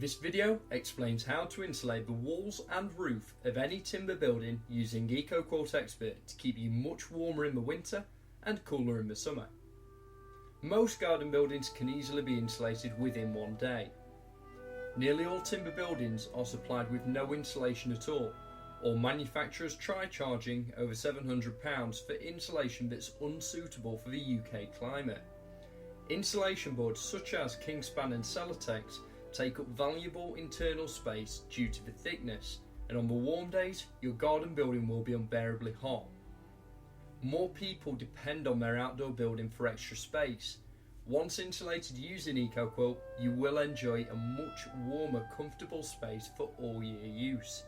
This video explains how to insulate the walls and roof of any timber building using EcoQuilt Expert to keep you much warmer in the winter and cooler in the summer. Most garden buildings can easily be insulated within one day. Nearly all timber buildings are supplied with no insulation at all, or manufacturers try charging over £700 for insulation that's unsuitable for the UK climate. Insulation boards such as Kingspan and Celotex take up valuable internal space due to the thickness, and on the warm days your garden building will be unbearably hot. More people depend on their outdoor building for extra space. Once insulated using EcoQuilt, you will enjoy a much warmer, comfortable space for all year use.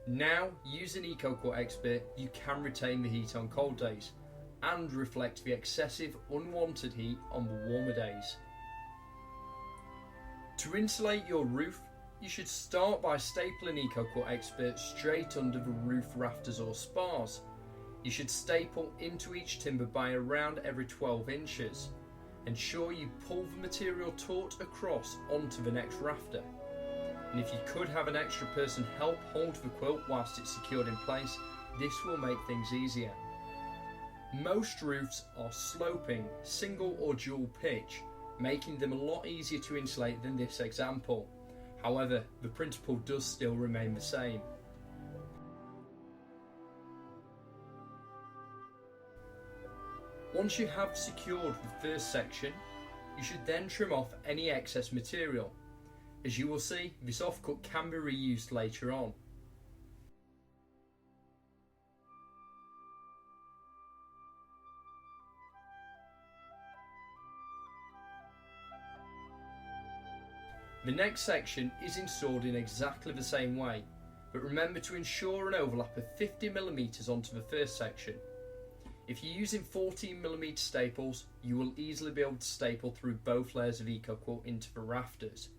Now, using EcoQuilt Expert, you can retain the heat on cold days and reflect the excessive unwanted heat on the warmer days. To insulate your roof, you should start by stapling EcoQuilt Expert straight under the roof rafters or spars. You should staple into each timber by around every 12 inches. Ensure you pull the material taut across onto the next rafter. And if you could have an extra person help hold the quilt whilst it's secured in place, this will make things easier. Most roofs are sloping, single or dual pitch, making them a lot easier to insulate than this example. However, the principle does still remain the same. Once you have secured the first section, you should then trim off any excess material. As you will see, this offcut can be reused later on. The next section is installed in exactly the same way, but remember to ensure an overlap of 50mm onto the first section. If you're using 14mm staples, you will easily be able to staple through both layers of EcoQuilt into the rafters.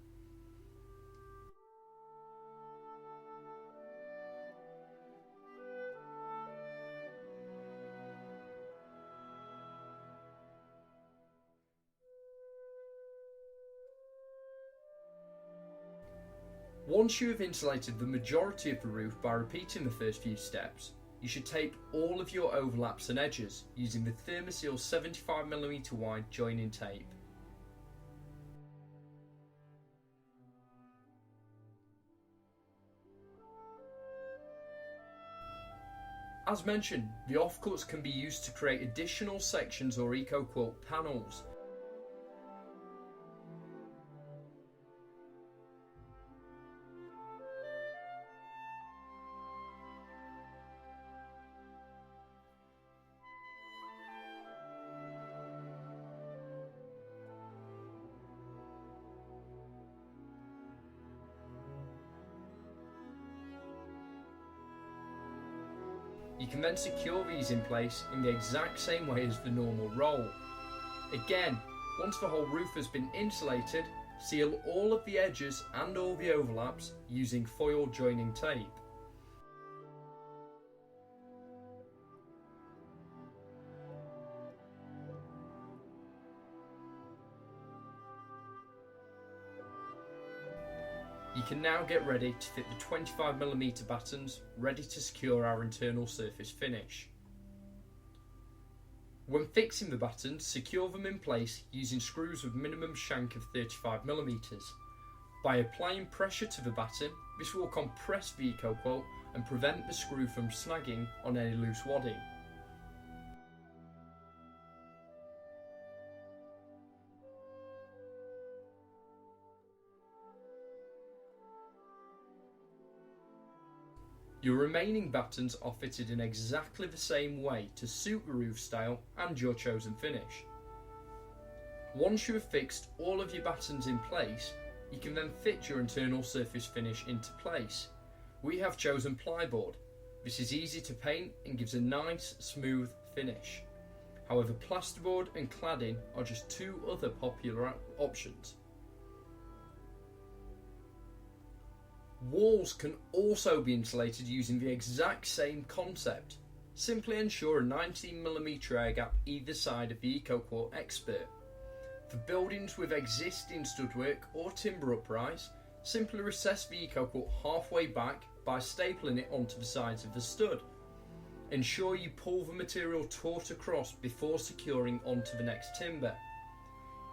Once you have insulated the majority of the roof by repeating the first few steps, you should tape all of your overlaps and edges using the Thermoseal 75mm wide joining tape. As mentioned, the offcuts can be used to create additional sections or EcoQuilt panels. You can then secure these in place in the exact same way as the normal roll. Again, once the whole roof has been insulated, seal all of the edges and all the overlaps using foil joining tape. You can now get ready to fit the 25mm battens ready to secure our internal surface finish. When fixing the battens, secure them in place using screws with minimum shank of 35mm. By applying pressure to the batten, this will compress the EcoQuilt and prevent the screw from snagging on any loose wadding. Your remaining battens are fitted in exactly the same way to suit the roof style and your chosen finish. Once you have fixed all of your battens in place, you can then fit your internal surface finish into place. We have chosen plyboard. This is easy to paint and gives a nice smooth finish. However, plasterboard and cladding are just two other popular options. Walls can also be insulated using the exact same concept. Simply ensure a 19mm air gap either side of the EcoQuilt Expert. For buildings with existing studwork or timber uprise, simply recess the EcoQuilt halfway back by stapling it onto the sides of the stud. Ensure you pull the material taut across before securing onto the next timber.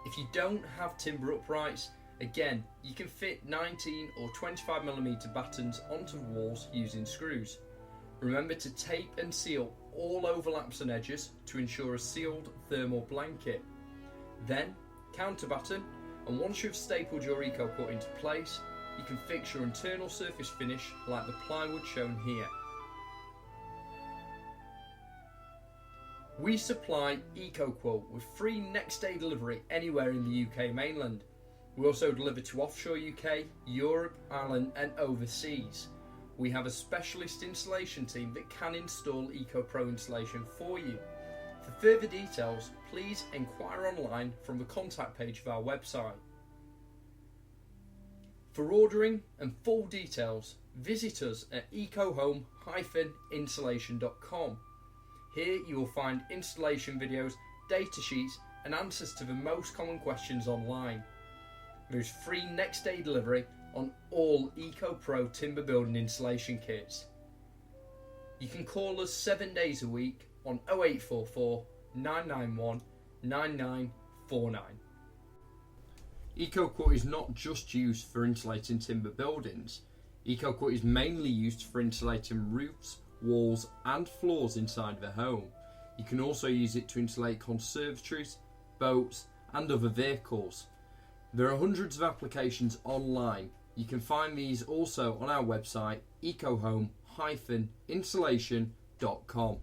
If you don't have timber uprights, again, you can fit 19 or 25mm battens onto the walls using screws. Remember to tape and seal all overlaps and edges to ensure a sealed thermal blanket. Then counterbatten, and once you've stapled your EcoQuilt into place, you can fix your internal surface finish like the plywood shown here. We supply EcoQuilt with free next day delivery anywhere in the UK mainland. We also deliver to offshore UK, Europe, Ireland and overseas. We have a specialist installation team that can install EcoPro installation for you. For further details, please inquire online from the contact page of our website. For ordering and full details, visit us at ecohome-insulation.com. Here you will find installation videos, data sheets and answers to the most common questions online. There is free next day delivery on all EcoPro timber building installation kits. You can call us 7 days a week on 0844 991 9949. EcoQuilt is not just used for insulating timber buildings. EcoQuilt is mainly used for insulating roofs, walls and floors inside the home. You can also use it to insulate conservatories, boats and other vehicles. There are hundreds of applications online. You can find these also on our website ecohome-insulation.com.